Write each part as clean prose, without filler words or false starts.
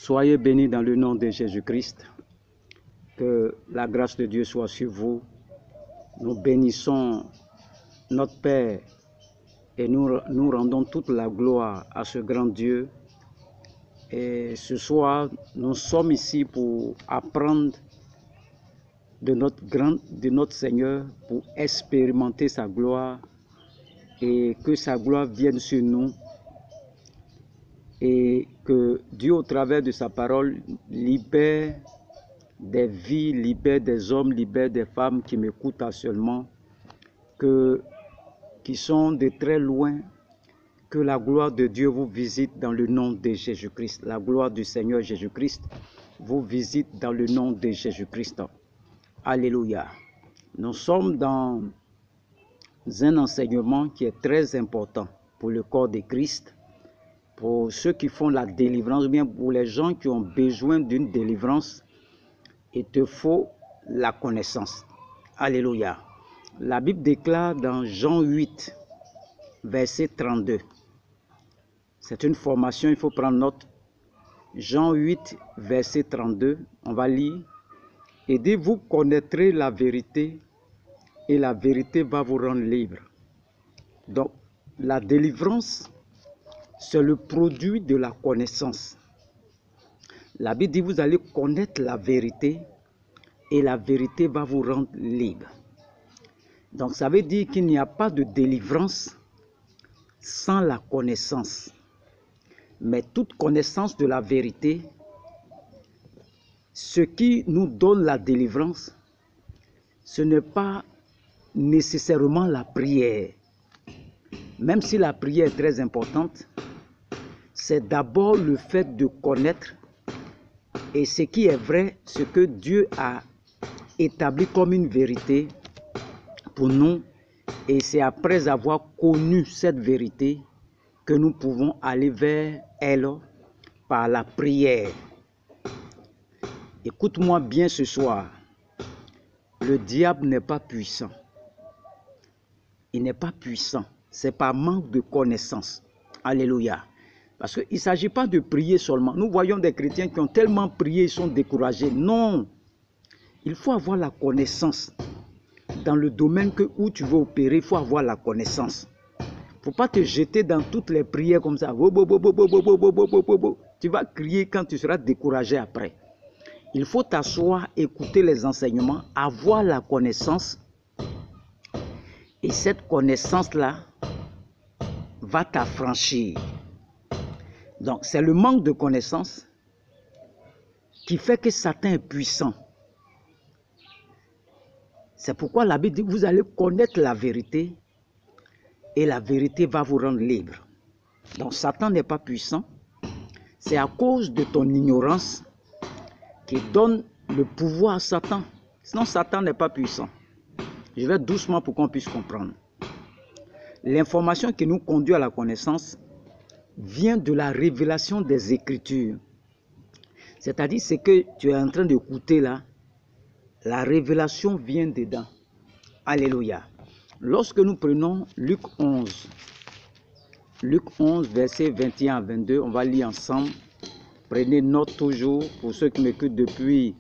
Soyez bénis dans le nom de Jésus-Christ. Que la grâce de Dieu soit sur vous. Nous bénissons notre Père et nous rendons toute la gloire à ce grand Dieu. Et ce soir, nous sommes ici pour apprendre de notre Seigneur, pour expérimenter sa gloire et que sa gloire vienne sur nous. Et que Dieu, au travers de sa parole, libère des vies, libère des hommes, libère des femmes qui m'écoutent actuellement, qui sont de très loin. Que la gloire de Dieu vous visite dans le nom de Jésus-Christ. La gloire du Seigneur Jésus-Christ vous visite dans le nom de Jésus-Christ. Alléluia. Nous sommes dans un enseignement qui est très important pour le corps de Christ, pour ceux qui font la délivrance, ou bien pour les gens qui ont besoin d'une délivrance. Il te faut la connaissance. Alléluia. La Bible déclare dans Jean 8, verset 32. C'est une formation, il faut prendre note. Jean 8, verset 32, on va lire. Et dit, vous connaîtrez la vérité et la vérité va vous rendre libre. Donc, la délivrance, c'est le produit de la connaissance. La Bible dit, vous allez connaître la vérité et la vérité va vous rendre libre. Donc, ça veut dire qu'il n'y a pas de délivrance sans la connaissance. Mais toute connaissance de la vérité, ce qui nous donne la délivrance, ce n'est pas nécessairement la prière. Même si la prière est très importante, c'est d'abord le fait de connaître et ce qui est vrai, ce que Dieu a établi comme une vérité pour nous. Et c'est après avoir connu cette vérité que nous pouvons aller vers elle par la prière. Écoute-moi bien ce soir. Le diable n'est pas puissant. Il n'est pas puissant. C'est par manque de connaissance. Alléluia. Parce qu'il ne s'agit pas de prier seulement. Nous voyons des chrétiens qui ont tellement prié, ils sont découragés. Non. Il faut avoir la connaissance. Dans le domaine où tu veux opérer, il faut avoir la connaissance. Il ne faut pas te jeter dans toutes les prières comme ça. Tu vas crier quand tu seras découragé après. Il faut t'asseoir, écouter les enseignements, avoir la connaissance. Et cette connaissance-là va t'affranchir. Donc, c'est le manque de connaissance qui fait que Satan est puissant. C'est pourquoi la Bible dit que vous allez connaître la vérité et la vérité va vous rendre libre. Donc, Satan n'est pas puissant. C'est à cause de ton ignorance qui donne le pouvoir à Satan. Sinon, Satan n'est pas puissant. Je vais doucement pour qu'on puisse comprendre. L'information qui nous conduit à la connaissance vient de la révélation des Écritures. C'est-à-dire, ce que tu es en train d'écouter là, la révélation vient dedans. Alléluia. Lorsque nous prenons Luc 11, versets 21 à 22, on va lire ensemble. Prenez note toujours, pour ceux qui m'écoutent depuis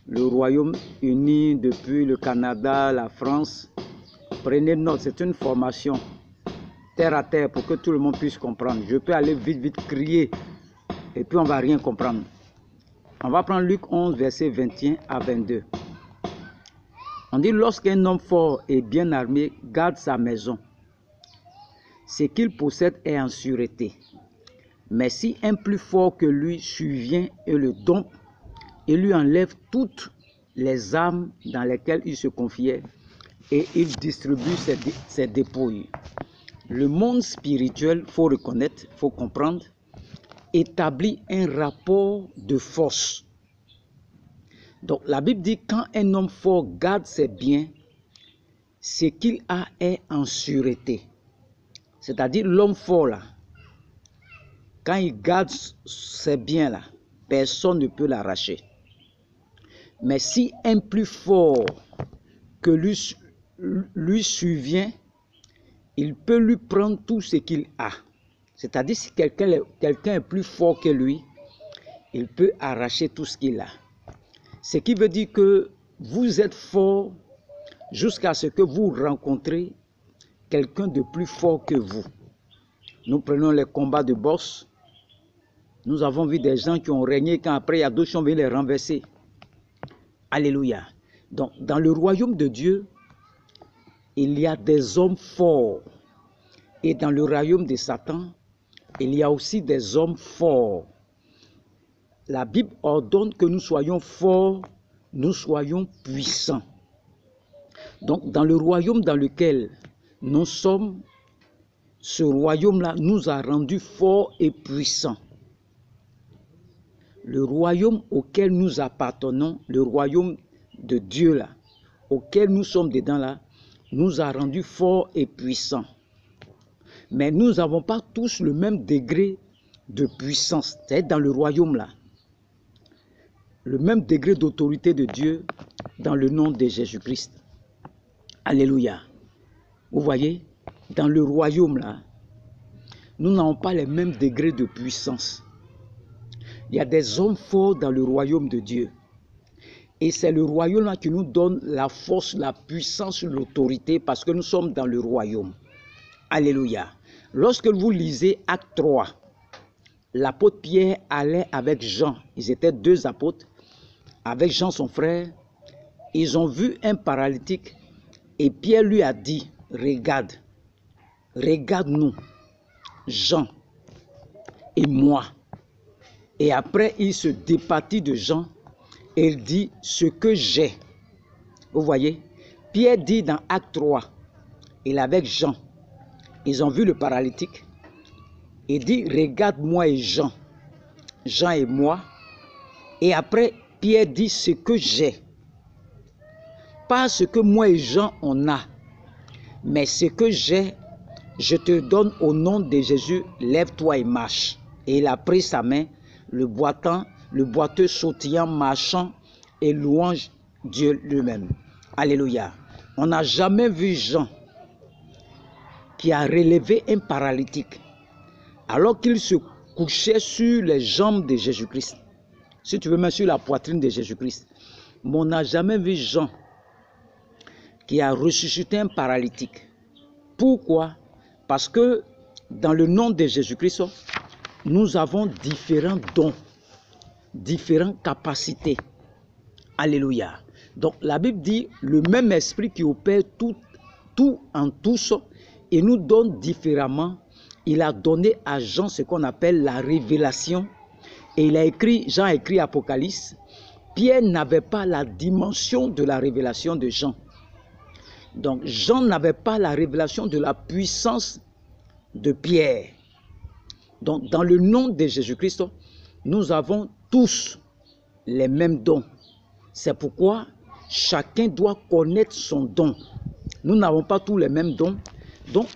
le Royaume-Uni, depuis le Canada, la France. Prenez note, c'est une formation terre à terre pour que tout le monde puisse comprendre. Je peux aller vite crier et puis on ne va rien comprendre. On va prendre Luc 11, versets 21 à 22. On dit, lorsqu'un homme fort et bien armé garde sa maison, ce qu'il possède est en sûreté. Mais si un plus fort que lui survient et le dompte, et lui enlève toutes les armes dans lesquelles il se confiait, et il distribue ses dépouilles. Le monde spirituel, il faut reconnaître, il faut comprendre, établit un rapport de force. Donc la Bible dit, quand un homme fort garde ses biens, ce qu'il a est en sûreté. C'est-à-dire l'homme fort là, quand il garde ses biens là, personne ne peut l'arracher. Mais si un plus fort que lui survient, il peut lui prendre tout ce qu'il a. C'est-à-dire si quelqu'un est plus fort que lui, il peut arracher tout ce qu'il a. Ce qui veut dire que vous êtes fort jusqu'à ce que vous rencontrez quelqu'un de plus fort que vous. Nous prenons les combats de boxe. Nous avons vu des gens qui ont régné quand après il y a d'autres qui ont venu les renverser. Alléluia. Donc dans le royaume de Dieu, il y a des hommes forts. Et dans le royaume de Satan, il y a aussi des hommes forts. La Bible ordonne que nous soyons forts, nous soyons puissants. Donc dans le royaume dans lequel nous sommes, ce royaume-là nous a rendus forts et puissants. Le royaume auquel nous appartenons, le royaume de Dieu là, auquel nous sommes dedans là, nous a rendus forts et puissants. Mais nous n'avons pas tous le même degré de puissance, c'est dans le royaume là. Le même degré d'autorité de Dieu dans le nom de Jésus-Christ. Alléluia. Vous voyez, dans le royaume là, nous n'avons pas les mêmes degrés de puissance. Il y a des hommes forts dans le royaume de Dieu. Et c'est le royaume là qui nous donne la force, la puissance, l'autorité parce que nous sommes dans le royaume. Alléluia. Lorsque vous lisez Acte 3, l'apôtre Pierre allait avec Jean. Ils étaient deux apôtres. Avec Jean son frère, ils ont vu un paralytique et Pierre lui a dit, regarde, regarde-nous, Jean et moi. Et après, il se départit de Jean et il dit ce que j'ai. Vous voyez, Pierre dit dans Acte 3, il est avec Jean. Ils ont vu le paralytique. Il dit, regarde-moi et Jean. Jean et moi. Et après, Pierre dit ce que j'ai. Pas ce que moi et Jean on a. Mais ce que j'ai, je te donne au nom de Jésus, lève-toi et marche. Et il a pris sa main, le boiteux sautillant, marchant et louant Dieu lui-même. Alléluia. On n'a jamais vu Jean qui a relevé un paralytique alors qu'il se couchait sur les jambes de Jésus-Christ. Si tu veux mettre sur la poitrine de Jésus-Christ. Mais on n'a jamais vu Jean qui a ressuscité un paralytique. Pourquoi? Parce que dans le nom de Jésus-Christ, nous avons différents dons, différentes capacités. Alléluia. Donc la Bible dit, le même esprit qui opère tout en tous, et nous donne différemment. Il a donné à Jean ce qu'on appelle la révélation. Et il a écrit, Jean a écrit Apocalypse. Pierre n'avait pas la dimension de la révélation de Jean. Donc Jean n'avait pas la révélation de la puissance de Pierre. Donc dans le nom de Jésus-Christ, nous avons tous les mêmes dons. C'est pourquoi chacun doit connaître son don. Nous n'avons pas tous les mêmes dons. Donc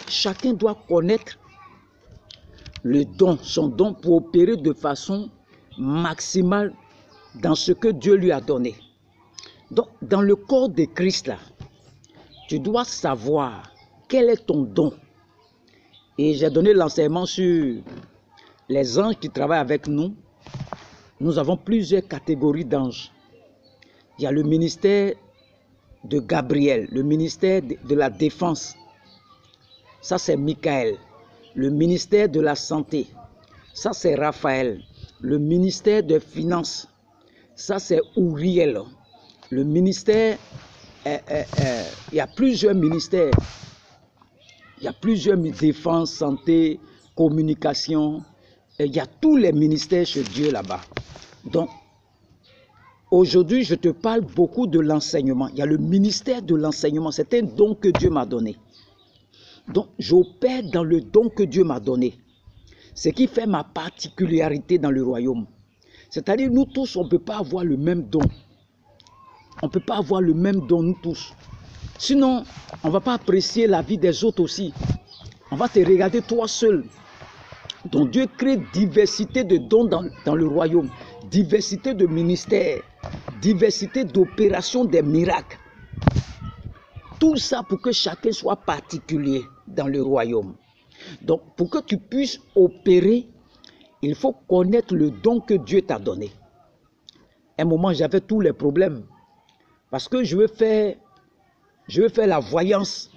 chacun doit connaître le don, son don pour opérer de façon maximale dans ce que Dieu lui a donné. Donc, dans le corps de Christ, là, tu dois savoir quel est ton don. Et j'ai donné l'enseignement sur les anges qui travaillent avec nous. Nous avons plusieurs catégories d'anges. Il y a le ministère de Gabriel, le ministère de la défense. Ça, c'est Michael. Le ministère de la santé, ça c'est Raphaël. Le ministère des finances, ça c'est Uriel. Le ministère, il y a plusieurs ministères. Il y a plusieurs défense, santé, communication. Il y a tous les ministères chez Dieu là-bas. Donc, aujourd'hui, je te parle beaucoup de l'enseignement. Il y a le ministère de l'enseignement. C'est un don que Dieu m'a donné. Donc, j'opère dans le don que Dieu m'a donné. Ce qui fait ma particularité dans le royaume. C'est-à-dire, nous tous, on ne peut pas avoir le même don. On ne peut pas avoir le même don, nous tous. Sinon, on ne va pas apprécier la vie des autres aussi. On va te regarder toi seul. Donc, Dieu crée diversité de dons dans le royaume. Diversité de ministères. Diversité d'opérations des miracles. Tout ça pour que chacun soit particulier dans le royaume. Donc, pour que tu puisses opérer Il faut connaître le don que Dieu t'a donné. À un moment, j'avais tous les problèmes. Parce que je veux faire la voyance.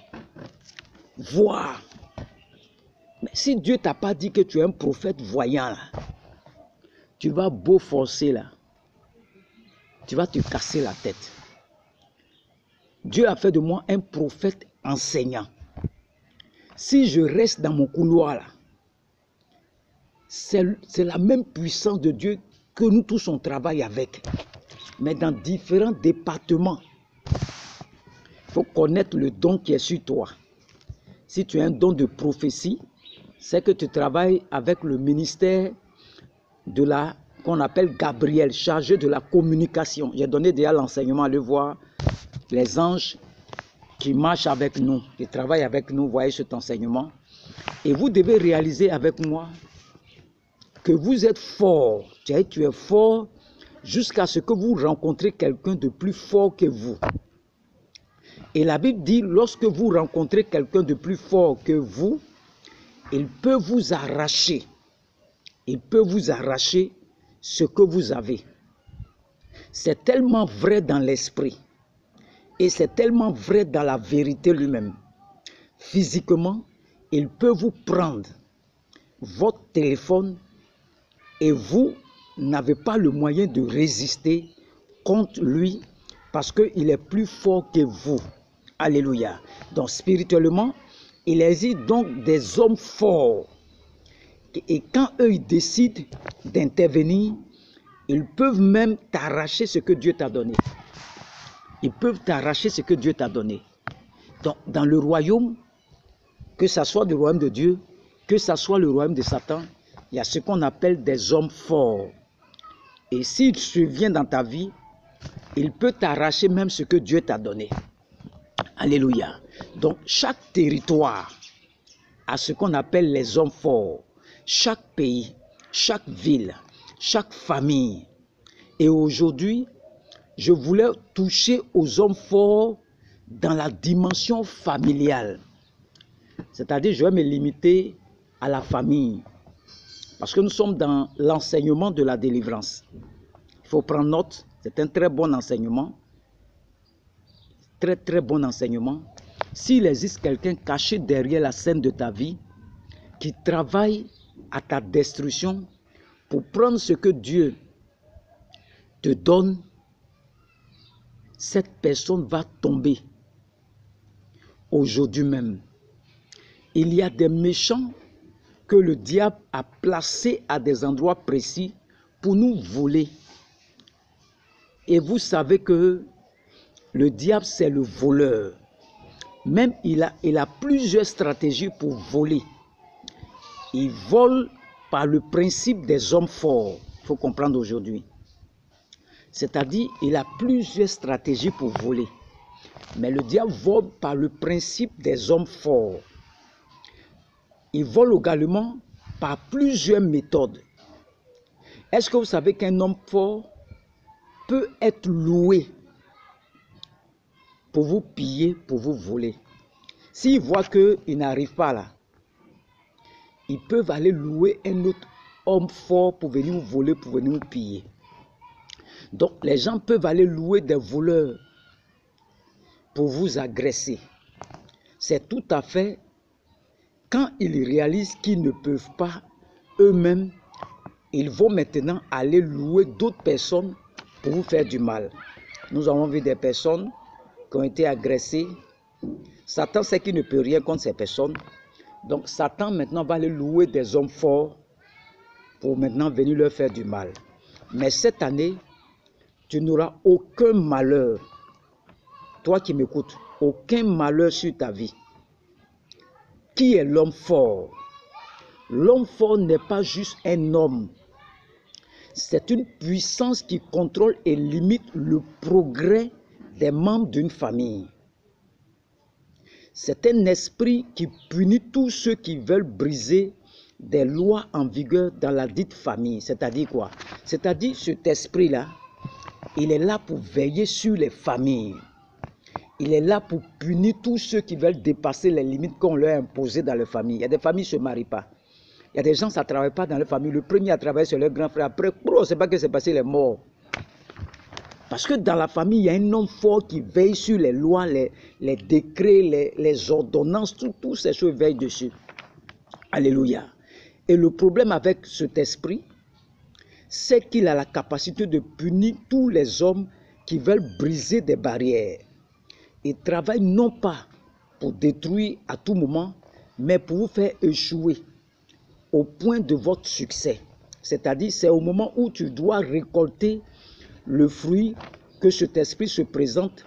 Voir. Mais si Dieu ne t'a pas dit que tu es un prophète voyant, là, tu vas beau forcer là. Tu vas te casser la tête. Dieu a fait de moi un prophète enseignant. Si je reste dans mon couloir là, c'est la même puissance de Dieu que nous tous on travaille avec. Mais dans différents départements. Il faut connaître le don qui est sur toi. Si tu as un don de prophétie, c'est que tu travailles avec le ministère de la qu'on appelle Gabriel, chargé de la communication. J'ai donné déjà l'enseignement à le voir. Les anges qui marchent avec nous, qui travaillent avec nous, voyez cet enseignement. Et vous devez réaliser avec moi que vous êtes fort. Tu es fort jusqu'à ce que vous rencontrez quelqu'un de plus fort que vous. Et la Bible dit, lorsque vous rencontrez quelqu'un de plus fort que vous, il peut vous arracher. Il peut vous arracher ce que vous avez. C'est tellement vrai dans l'esprit. Et c'est tellement vrai dans la vérité lui-même. Physiquement, il peut vous prendre votre téléphone et vous n'avez pas le moyen de résister contre lui parce qu'il est plus fort que vous. Alléluia. Donc spirituellement, il existe donc des hommes forts. Et quand eux, ils décident d'intervenir, ils peuvent même t'arracher ce que Dieu t'a donné. Ils peuvent t'arracher ce que Dieu t'a donné. Donc dans le royaume, que ce soit le royaume de Dieu, que ce soit le royaume de Satan, il y a ce qu'on appelle des hommes forts. Et s'il survient dans ta vie, il peut t'arracher même ce que Dieu t'a donné. Alléluia. Donc, chaque territoire a ce qu'on appelle les hommes forts. Chaque pays, chaque ville, chaque famille. Et aujourd'hui, je voulais toucher aux hommes forts dans la dimension familiale. C'est-à-dire, je vais me limiter à la famille. Parce que nous sommes dans l'enseignement de la délivrance. Il faut prendre note, c'est un très bon enseignement. Très très bon enseignement. S'il existe quelqu'un caché derrière la scène de ta vie, qui travaille à ta destruction pour prendre ce que Dieu te donne, cette personne va tomber aujourd'hui même. Il y a des méchants que le diable a placés à des endroits précis pour nous voler. Et vous savez que le diable, c'est le voleur. Même il a plusieurs stratégies pour voler. Il vole par le principe des hommes forts. Il faut comprendre aujourd'hui. C'est-à-dire, il a plusieurs stratégies pour voler. Mais le diable vole par le principe des hommes forts. Il vole également par plusieurs méthodes. Est-ce que vous savez qu'un homme fort peut être loué pour vous piller, pour vous voler? S'ils voient qu'il n'arrive pas là, ils peuvent aller louer un autre homme fort pour venir vous voler, pour venir vous piller. Donc les gens peuvent aller louer des voleurs pour vous agresser. C'est tout à fait quand ils réalisent qu'ils ne peuvent pas eux-mêmes, ils vont maintenant aller louer d'autres personnes pour vous faire du mal. Nous avons vu des personnes qui ont été agressées. Satan sait qu'il ne peut rien contre ces personnes. Donc Satan maintenant va aller louer des hommes forts pour maintenant venir leur faire du mal. Mais cette année, tu n'auras aucun malheur. Toi qui m'écoutes, aucun malheur sur ta vie. Qui est l'homme fort? L'homme fort n'est pas juste un homme. C'est une puissance qui contrôle et limite le progrès des membres d'une famille. C'est un esprit qui punit tous ceux qui veulent briser des lois en vigueur dans la dite famille. C'est-à-dire quoi? C'est-à-dire cet esprit-là, il est là pour veiller sur les familles. Il est là pour punir tous ceux qui veulent dépasser les limites qu'on leur a imposées dans les familles. Il y a des familles qui ne se marient pas. Il y a des gens, ça ne travaille pas dans leur famille. Le premier a travaillé sur leur grand frère. Après, on ne sait pas ce qui s'est passé, il est mort. Parce que dans la famille, il y a un homme fort qui veille sur les lois, les décrets, les ordonnances, toutes ces choses veillent dessus. Alléluia. Et le problème avec cet esprit, c'est qu'il a la capacité de punir tous les hommes qui veulent briser des barrières. Il travaille non pas pour détruire à tout moment, mais pour vous faire échouer au point de votre succès. C'est-à-dire, c'est au moment où tu dois récolter le fruit que cet esprit se présente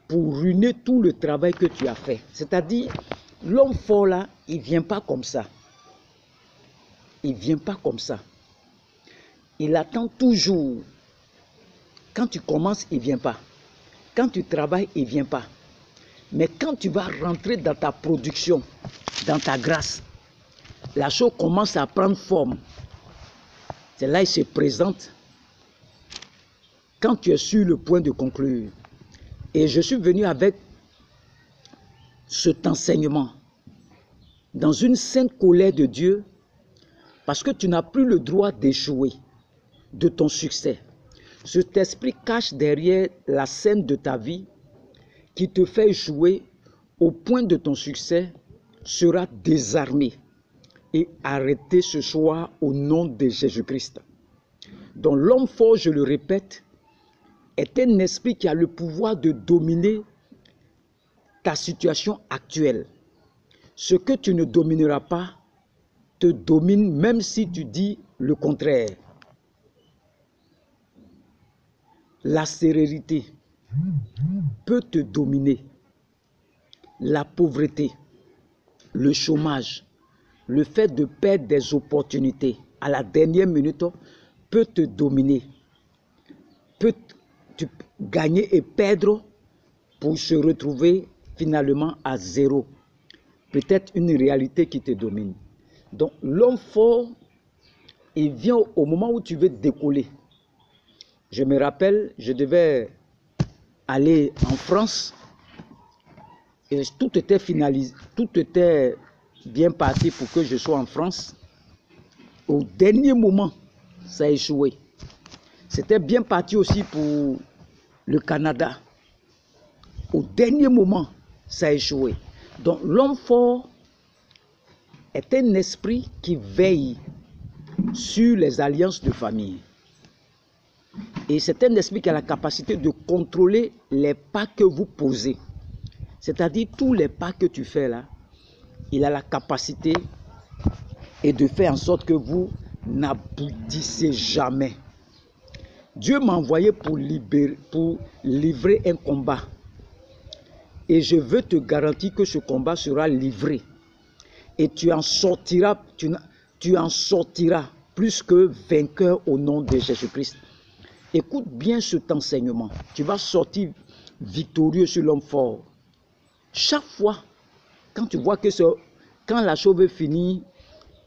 pour ruiner tout le travail que tu as fait. C'est-à-dire, l'homme fort là, il ne vient pas comme ça. Il ne vient pas comme ça. Il attend toujours. Quand tu commences, il ne vient pas. Quand tu travailles, il ne vient pas. Mais quand tu vas rentrer dans ta production, dans ta grâce, la chose commence à prendre forme. C'est là qu'il se présente quand tu es sur le point de conclure. Et je suis venu avec cet enseignement dans une sainte colère de Dieu parce que tu n'as plus le droit d'échouer de ton succès. Cet esprit cache derrière la scène de ta vie qui te fait échouer au point de ton succès sera désarmé et arrêté ce soir au nom de Jésus-Christ. Donc l'homme fort, je le répète, est un esprit qui a le pouvoir de dominer ta situation actuelle. Ce que tu ne domineras pas te domine même si tu dis le contraire. La sérénité peut te dominer. La pauvreté, le chômage, le fait de perdre des opportunités à la dernière minute peut te dominer. Peut te gagner et perdre pour se retrouver finalement à zéro. Peut-être une réalité qui te domine. Donc l'homme fort, il vient au moment où tu veux décoller. Je me rappelle, je devais aller en France et tout était finalisé, tout était bien parti pour que je sois en France. Au dernier moment, ça a échoué. C'était bien parti aussi pour le Canada. Au dernier moment, ça a échoué. Donc l'homme fort est un esprit qui veille sur les alliances de famille. Et c'est un esprit qui a la capacité de contrôler les pas que vous posez. C'est-à-dire tous les pas que tu fais là, il a la capacité et de faire en sorte que vous n'aboutissez jamais. Dieu m'a envoyé pour livrer un combat. Et je veux te garantir que ce combat sera livré. Et tu en sortiras plus que vainqueur au nom de Jésus-Christ. Écoute bien cet enseignement. Tu vas sortir victorieux sur l'homme fort. Chaque fois, quand tu vois que quand la chose veut finir,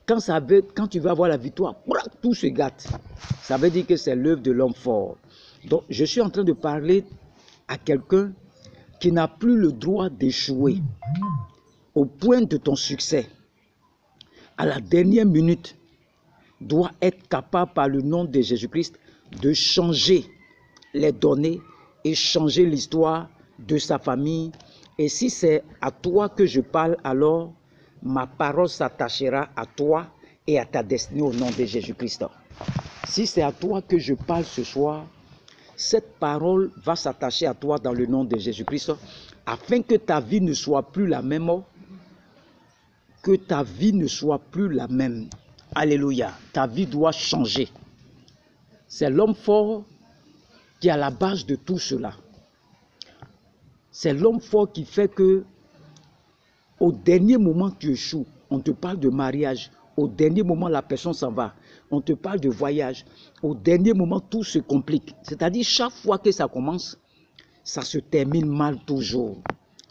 quand tu vas avoir la victoire, tout se gâte. Ça veut dire que c'est l'œuvre de l'homme fort. Donc, je suis en train de parler à quelqu'un qui n'a plus le droit d'échouer au point de ton succès. À la dernière minute, doit être capable par le nom de Jésus-Christ de changer les données et changer l'histoire de sa famille. Et si c'est à toi que je parle, alors ma parole s'attachera à toi et à ta destinée au nom de Jésus-Christ. Si c'est à toi que je parle ce soir, cette parole va s'attacher à toi dans le nom de Jésus-Christ, afin que ta vie ne soit plus la même. Que ta vie ne soit plus la même. Alléluia. Ta vie doit changer. C'est l'homme fort qui est à la base de tout cela. C'est l'homme fort qui fait que au dernier moment tu échoues. On te parle de mariage. Au dernier moment la personne s'en va. On te parle de voyage. Au dernier moment tout se complique. C'est-à-dire chaque fois que ça commence, ça se termine mal toujours.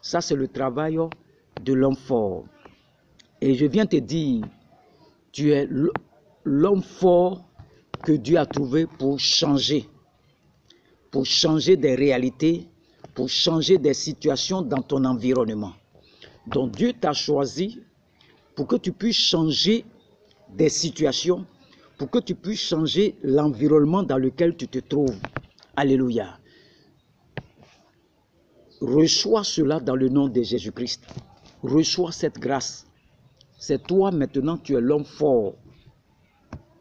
Ça c'est le travail de l'homme fort. Et je viens te dire, tu es l'homme fort que Dieu a trouvé pour changer des réalités, pour changer des situations dans ton environnement. Donc Dieu t'a choisi pour que tu puisses changer des situations pour que tu puisses changer l'environnement dans lequel tu te trouves. Alléluia. Reçois cela dans le nom de Jésus-Christ. Reçois cette grâce. C'est toi maintenant, tu es l'homme fort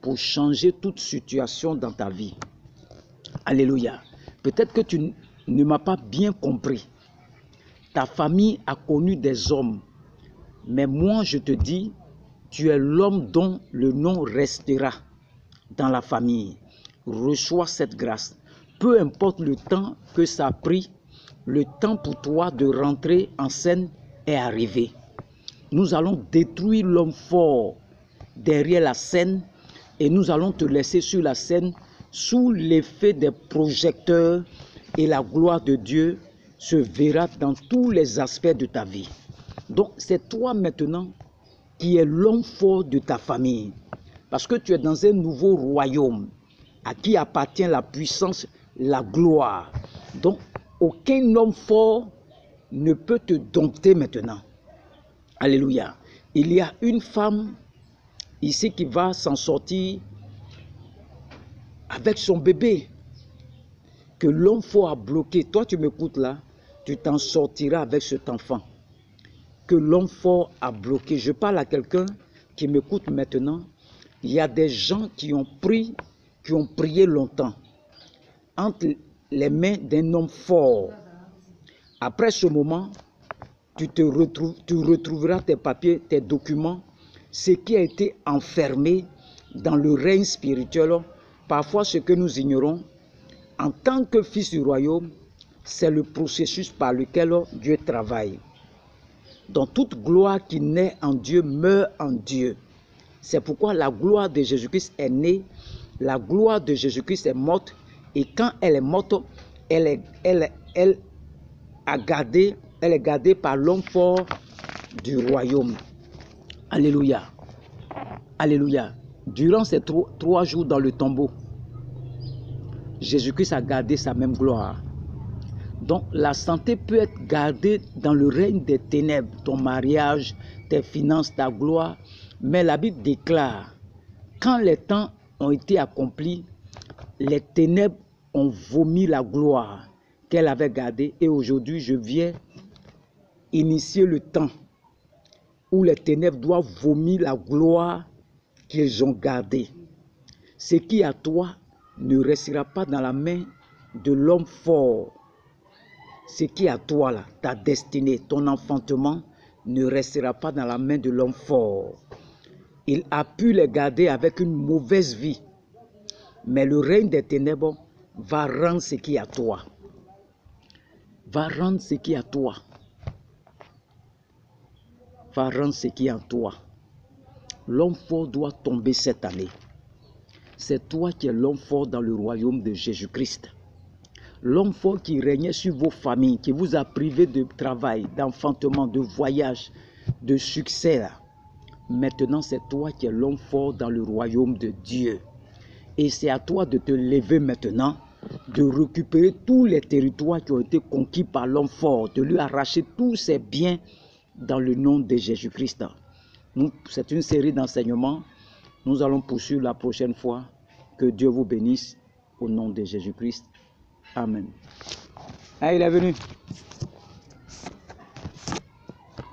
pour changer toute situation dans ta vie. Alléluia. Peut-être que tu ne m'as pas bien compris. Ta famille a connu des hommes. Mais moi, je te dis, tu es l'homme dont le nom restera dans la famille. Reçois cette grâce. Peu importe le temps que ça a pris, le temps pour toi de rentrer en scène est arrivé. Nous allons détruire l'homme fort derrière la scène et nous allons te laisser sur la scène sous l'effet des projecteurs et la gloire de Dieu se verra dans tous les aspects de ta vie. Donc c'est toi maintenant qui es l'homme fort de ta famille parce que tu es dans un nouveau royaume à qui appartient la puissance, la gloire. Donc aucun homme fort ne peut te dompter maintenant. Alléluia. Il y a une femme ici qui va s'en sortir avec son bébé que l'homme fort a bloqué. Toi, tu m'écoutes là, tu t'en sortiras avec cet enfant que l'homme fort a bloqué. Je parle à quelqu'un qui m'écoute maintenant. Il y a des gens qui ont prié longtemps entre les mains d'un homme fort. Après ce moment, tu retrouveras tes papiers, tes documents, ce qui a été enfermé dans le règne spirituel. Parfois, ce que nous ignorons, en tant que fils du royaume, c'est le processus par lequel Dieu travaille. Donc, toute gloire qui naît en Dieu meurt en Dieu. C'est pourquoi la gloire de Jésus-Christ est née, la gloire de Jésus-Christ est morte, et quand elle est morte, elle est gardée par l'homme fort du royaume. Alléluia. Alléluia. Durant ces 3 jours dans le tombeau, Jésus-Christ a gardé sa même gloire. Donc la santé peut être gardée dans le règne des ténèbres, ton mariage, tes finances, ta gloire. Mais la Bible déclare, quand les temps ont été accomplis, les ténèbres ont vomi la gloire qu'elle avait gardée. Et aujourd'hui, je viens initier le temps où les ténèbres doivent vomir la gloire qu'ils ont gardée. Ce qui est à toi ne restera pas dans la main de l'homme fort. Ce qui est à toi, là, ta destinée, ton enfantement, ne restera pas dans la main de l'homme fort. Il a pu les garder avec une mauvaise vie. Mais le règne des ténèbres va rendre ce qui est à toi. Va rendre ce qui est à toi. Va rendre ce qui est à toi. L'homme fort doit tomber cette année. C'est toi qui es l'homme fort dans le royaume de Jésus-Christ. L'homme fort qui régnait sur vos familles, qui vous a privé de travail, d'enfantement, de voyage, de succès. Là. Maintenant, c'est toi qui es l'homme fort dans le royaume de Dieu. Et c'est à toi de te lever maintenant, de récupérer tous les territoires qui ont été conquis par l'homme fort, de lui arracher tous ses biens dans le nom de Jésus-Christ. C'est une série d'enseignements. Nous allons poursuivre la prochaine fois. Que Dieu vous bénisse au nom de Jésus-Christ. Amen. Ah, il est venu.